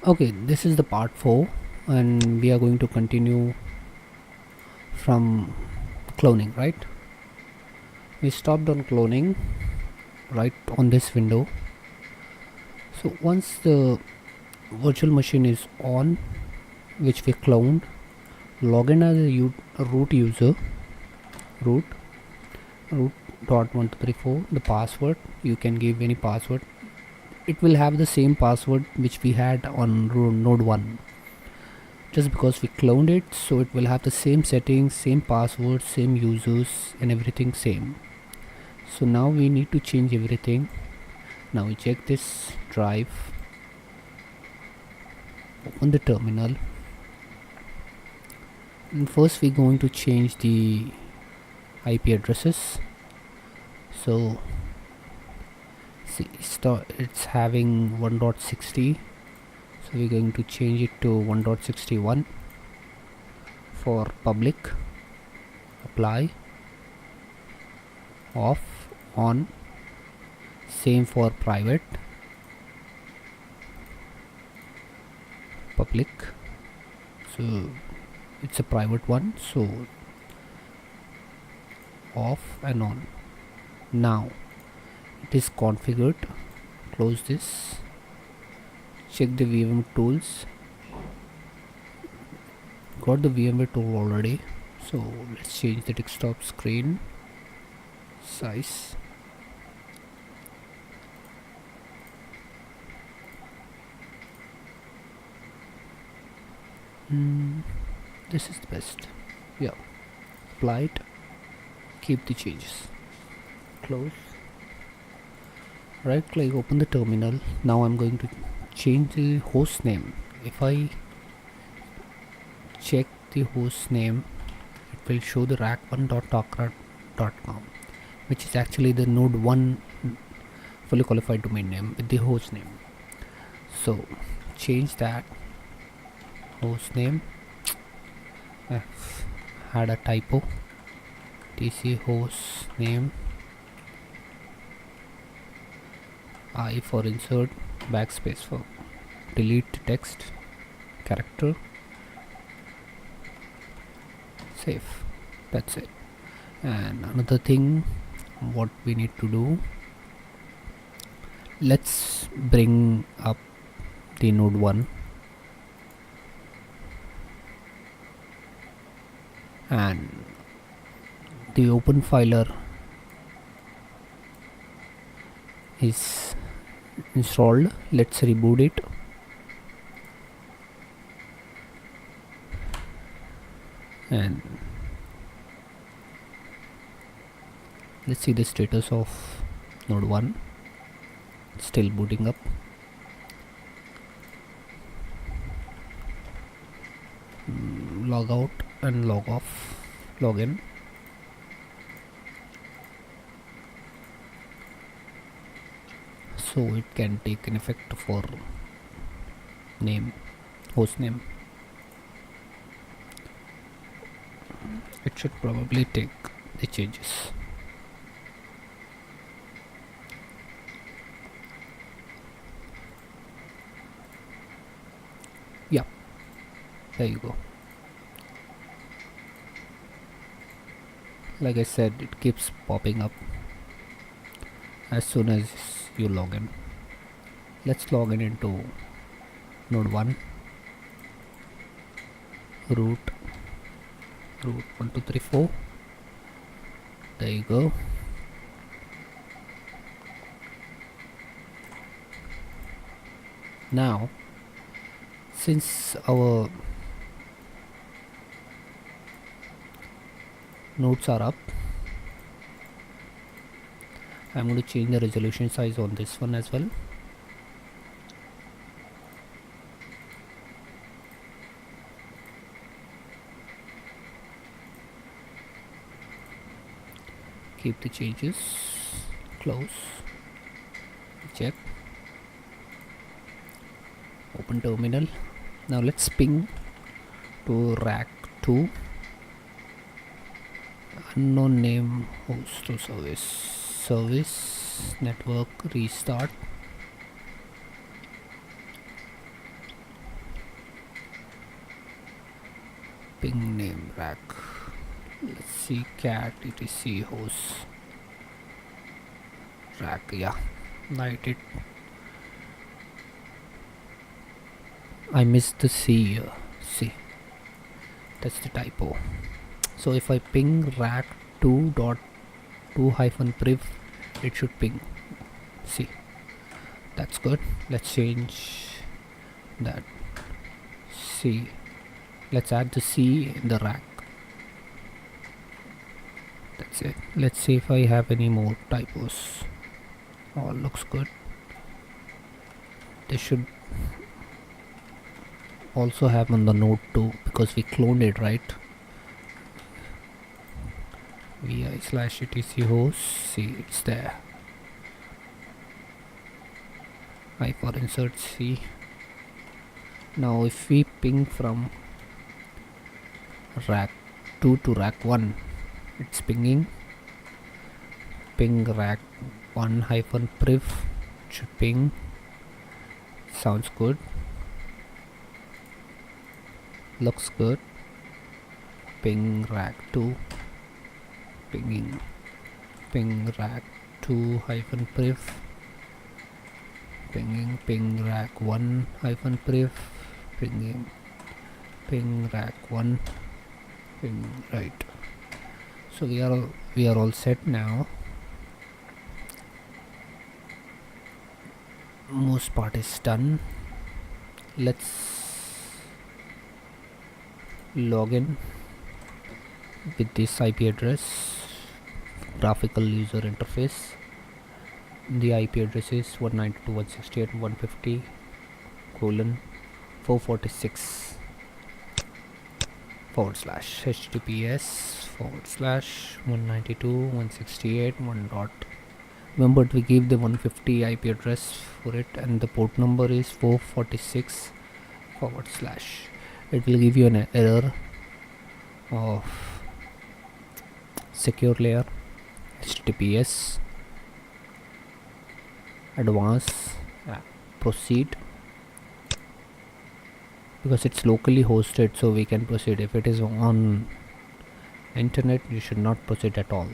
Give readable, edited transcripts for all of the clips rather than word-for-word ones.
Okay, this is the part 4, and we are going to continue from cloning, right? We stopped on cloning right on this window. So once the virtual machine is on, which we cloned, log in as a root user, root dot 1234, the password. You can give any password. It will have the same password which we had on node 1, just because we cloned it, so it will have the same settings, same password, same users, and everything same. So now we need to change everything. Now we check this drive, open the terminal, and first we're going to change the IP addresses. So see, it's having 1.60, so we're going to change it to 1.61 for public. Apply, off, on, same for private, public. So it's a private one, so off and on. Now it is configured. Close this, check the VM tools. Got the VMware tool already, so let's change the desktop screen size. This is the best. Yeah, apply it, keep the changes, close, right click, open the terminal. Now I'm going to change the host name. If I check the host name, it will show the rack1.talkrack.com, which is actually the node 1 fully qualified domain name with the host name. So change that host name. Had a typo. TC host name, I for insert, backspace for delete text, character, save. That's it. And another thing what we need to do, let's bring up the node 1 and the OpenFiler is installed. Let's reboot it. And let's see the status of node 1. Still booting up. Log out and log off, log in. So it can take an effect for name, host name. It should probably take the changes. Yeah, there you go. Like I said, it keeps popping up as soon as you log in. Let's log in into node 1, root 1234. There you go. Now since our nodes are up, I'm going to change the resolution size on this one as well. Keep the changes, close, check, open terminal. Now let's ping to rack 2, unknown name, host to service network restart. ping name rack. Let's see, cat etc host rack. Yeah, right. I missed the C here. See, that's the typo. So if I ping rack 2.2 hyphen priv, it should ping. See, that's good. Let's change that. C. Let's add the C in the rack. That's it. Let's see if I have any more typos. All looks good. They should also have on the node too, because we cloned it, right? vi/etc host. See, it's there. I for insert C. Now if we ping from rack 2 to rack 1, it's pinging. Ping rack 1 hyphen priv, it should ping. Sounds good. Looks good. Ping rack 2, pinging. Ping rack 2 hyphen priv, pinging. Ping rack 1 hyphen priv, pinging. Ping rack 1, ping. Right. So we are all set now. Most part is done. Let's log in with this IP address, graphical user interface. The IP address is 192.168.150:446 /https://192.168.1. Remember, we gave the 150 IP address for it, and the port number is 446 /. It will give you an error of secure layer https advanced proceed, because it's locally hosted, so we can proceed. If it is on internet, you should not proceed at all.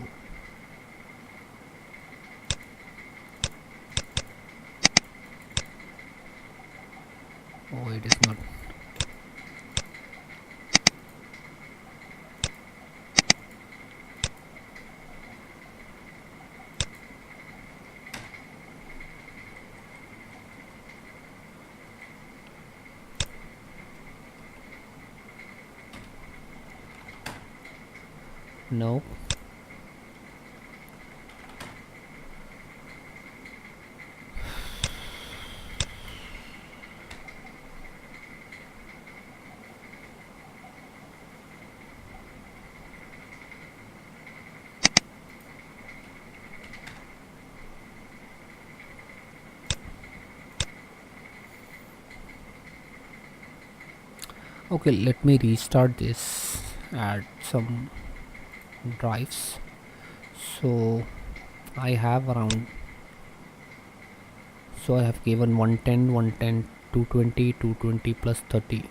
Oh, it is not. No. Okay, let me restart this. Add some drives. So I have around, so I have given 110 220 220 plus 30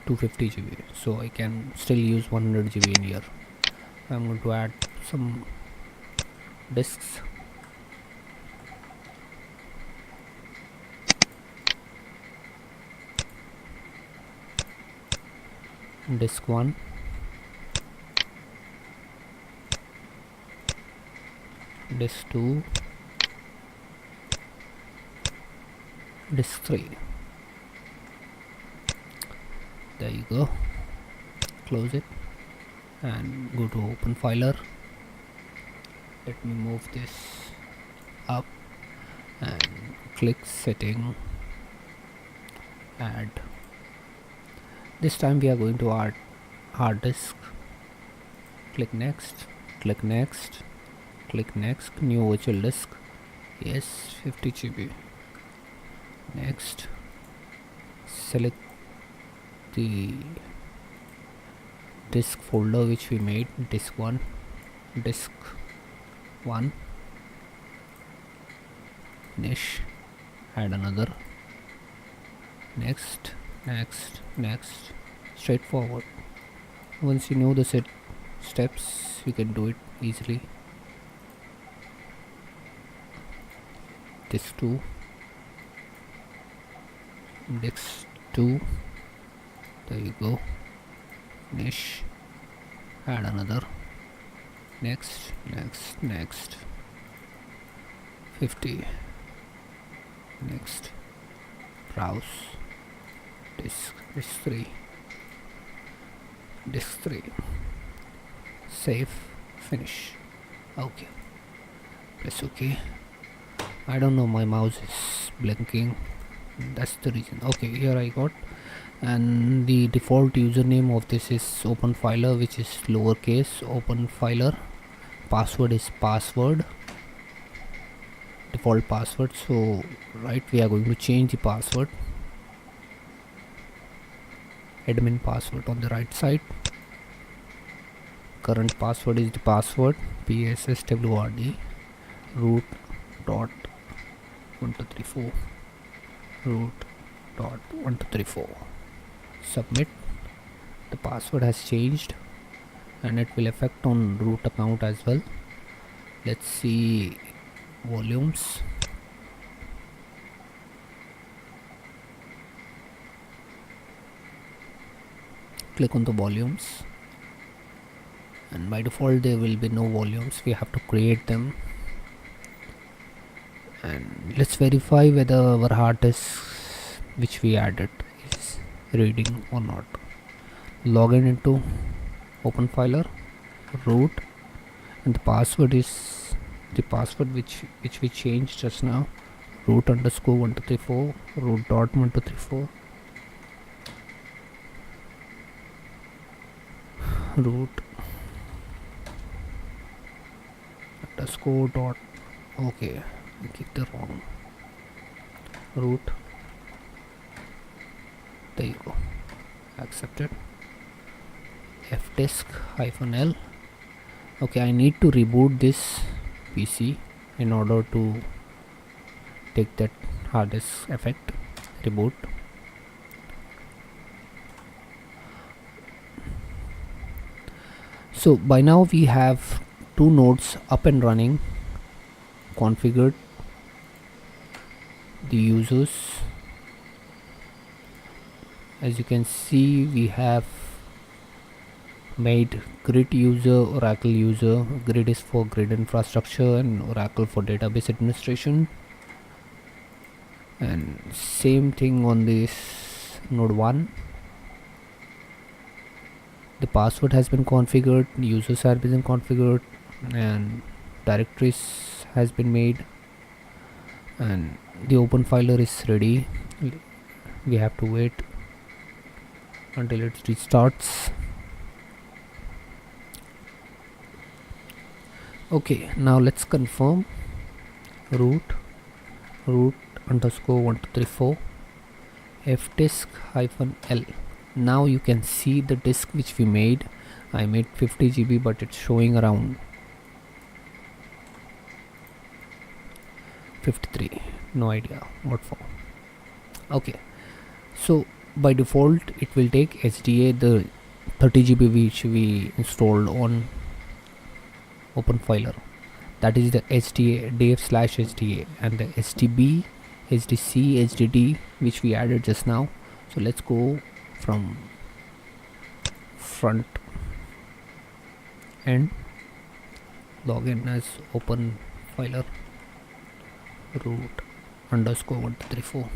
250 GB, so I can still use 100 GB in here. I'm going to add some disks. Disk 1, disk 2, disk 3. There you go. Close it and go to OpenFiler. Let me move this up and click setting, add. This time we are going to add hard disk. Click next, click next, click next, new virtual disk. Yes, 50 GB. Next, select the disk folder which we made, disk 1, finish, add another, next, straightforward. Once you know the set steps, you can do it easily. This 2, index 2, there you go. Finish, add another, next, 50, next, browse, disk 3, save, finish. Okay, press OK. I don't know, my mouse is blinking, that's the reason. Okay, here I got, and the default username of this is OpenFiler, which is lowercase OpenFiler. Password is password, default password. So right, we are going to change the password, admin password on the right side. Current password is the password PSSWRD root dot 1234 root dot 1234. Submit. The password has changed and it will affect on root account as well. Let's see volumes. Click on the volumes, and by default there will be no volumes. We have to create them. And let's verify whether our hard disk which we added is reading or not. Login into OpenFiler, root, and the password is the password which we changed just now, root underscore 1234 root dot 1234 root underscore dot. Okay, I keep the wrong root. There you go. Accepted. fdisk -l. Okay, I need to reboot this PC in order to take that hard disk effect. Reboot. So by now we have 2 nodes up and running, configured the users. As you can see, we have made grid user, Oracle user. Grid is for grid infrastructure and Oracle for database administration. And same thing on this node 1. The password has been configured, users have been configured, and directories has been made, and the OpenFiler is ready. We have to wait until it restarts. Okay, now let's confirm. Root underscore 1234 fdisk -l. Now you can see the disk which we made. I made 50 GB, but it's showing around 53. No idea what for. Okay, so by default it will take HDA, the 30 GB which we installed on OpenFiler. That is the HDA, dev/HDA, and the HDB, HDC, HDD which we added just now. So let's go from front end, login as OpenFiler root underscore 1234.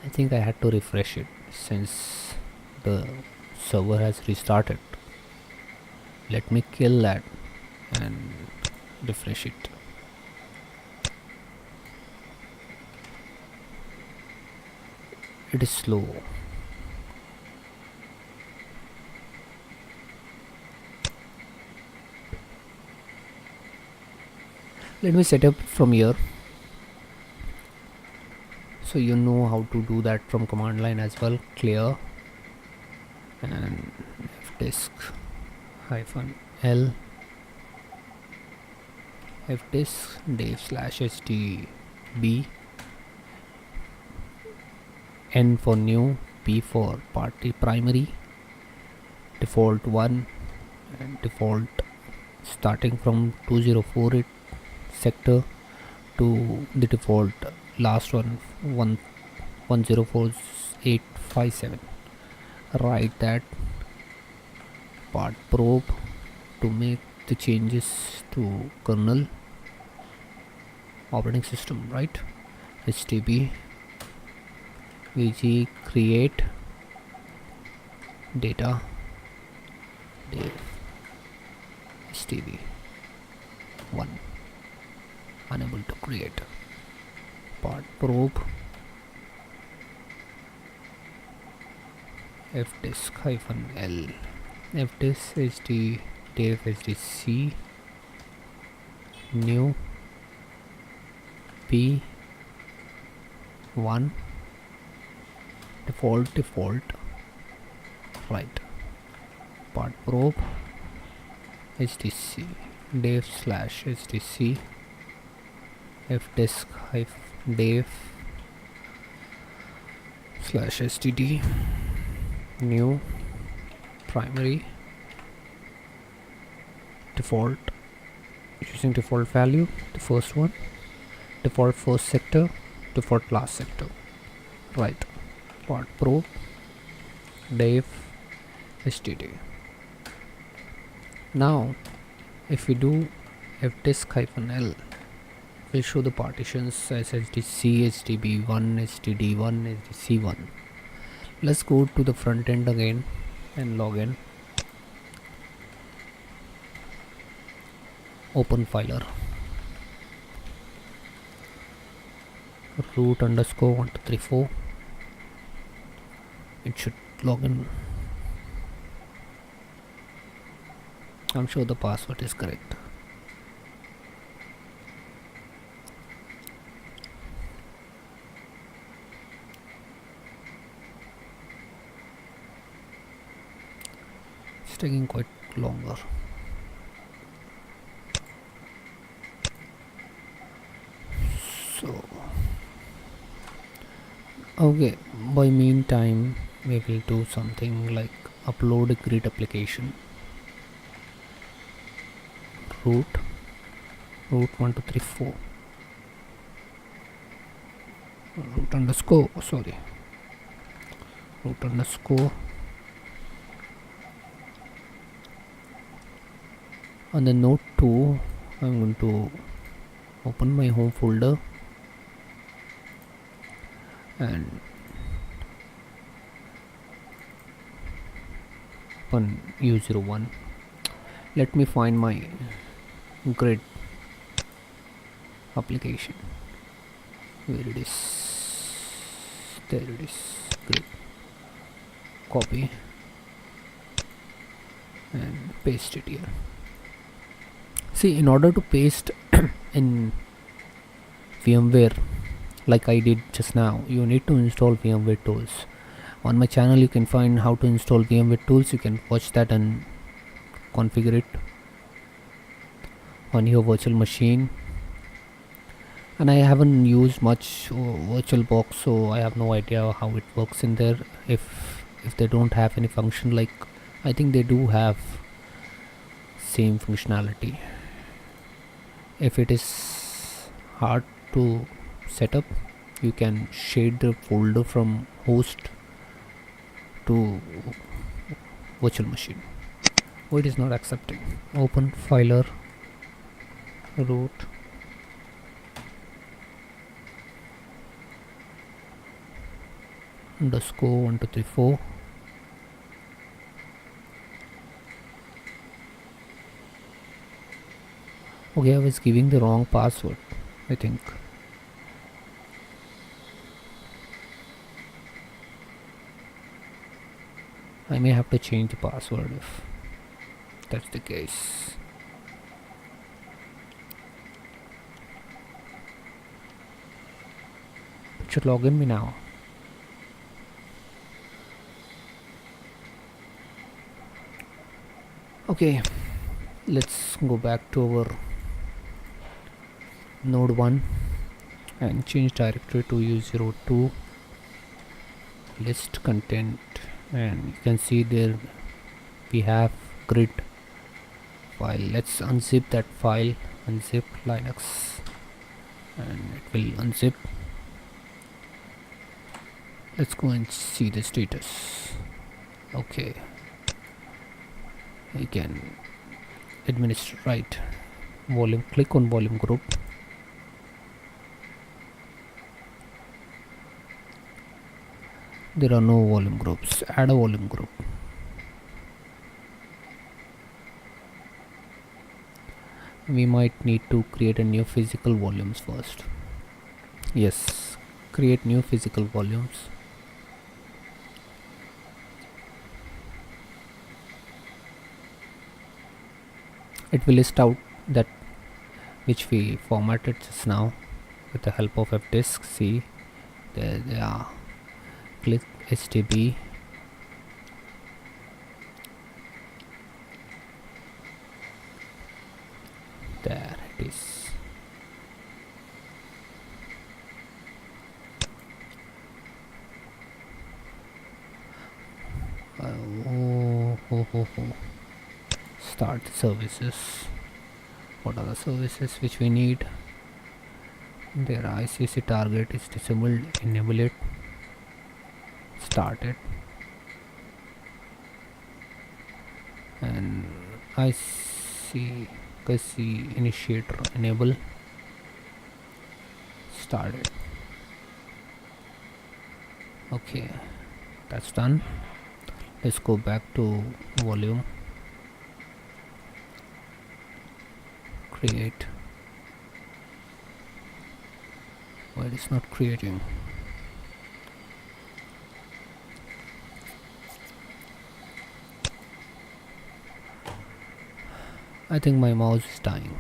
I think I had to refresh it since the server has restarted. Let me kill that and refresh it. It is slow. Let me set up from here, so you know how to do that from command line as well. Clear and fdisk -l fdisk dev/hdb N for new, P for primary, default 1, and default starting from 2048 sector to the default last one 104857. Write that part probe to make the changes to kernel operating system, right? HTTP vg create data dev HTTP 1 unable to create part probe fdisk -l fdisk hd dev hdc new p 1 default right part probe hdc dev /hdc fdisk -dev /std new primary default using default value, the first one, default first sector, default last sector, right part probe dev std. Now if we do fdisk -l, we'll show the partitions as hdc hdb1 hdd1 hdc1. Let's go to the front end again and log in. OpenFiler root _ 1234. It should log in. I'm sure the password is correct. It's taking quite longer. So okay, by meantime we will do something like upload a grid application. Root 1234 root _ on the node 2 I'm going to open my home folder and open U01. Let me find my grid application. Where it is? There it is. Grid. Copy and paste it here. See, in order to paste in VMware like I did just now, you need to install VMware tools. On my channel you can find how to install VMware tools. You can watch that and configure it on your virtual machine. And I haven't used much VirtualBox, so I have no idea how it works in there. If they don't have any function, like I think they do have same functionality. If it is hard to set up, you can shade the folder from host to virtual machine. Oh, it is not accepting. OpenFiler root _1234. Okay, I was giving the wrong password, I think. I may have to change the password if that's the case. It should log in me now. Okay, let's go back to our node 1 and change directory to U02 list content, and you can see there we have grid file. Let's unzip that file, unzip Linux, and it will unzip. Let's go and see the status. Okay, you can administer, right? Volume, click on volume group. There are no volume groups. Add a volume group. We might need to create a new physical volumes first. Yes, create new physical volumes. It will list out that which we formatted just now with the help of fdisk. See, there they are. Click HTB. There it is. Start services. What are the services which we need? There ICC target is disabled. Enable it. Start it. And ICC initiator enable. Start it. Okay, that's done. Let's go back to volume. Create. Why it is not creating? I think my mouse is dying.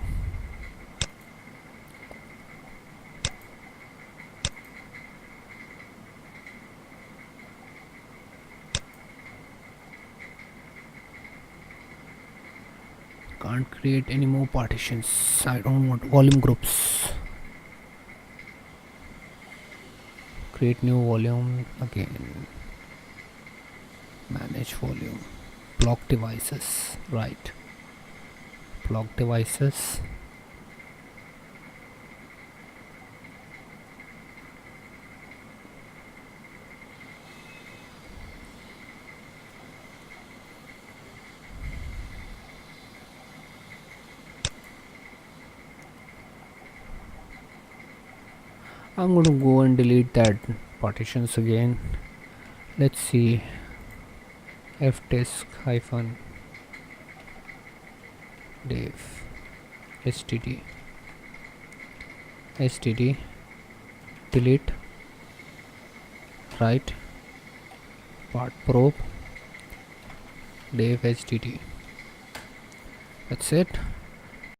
Can't create any more partitions. I don't want volume groups. Create new volume again. Manage volume. Block devices. Right. Block devices. I'm going to go and delete that partitions again. Let's see. fdisk hyphen dev std delete, right, part probe dev std. That's it.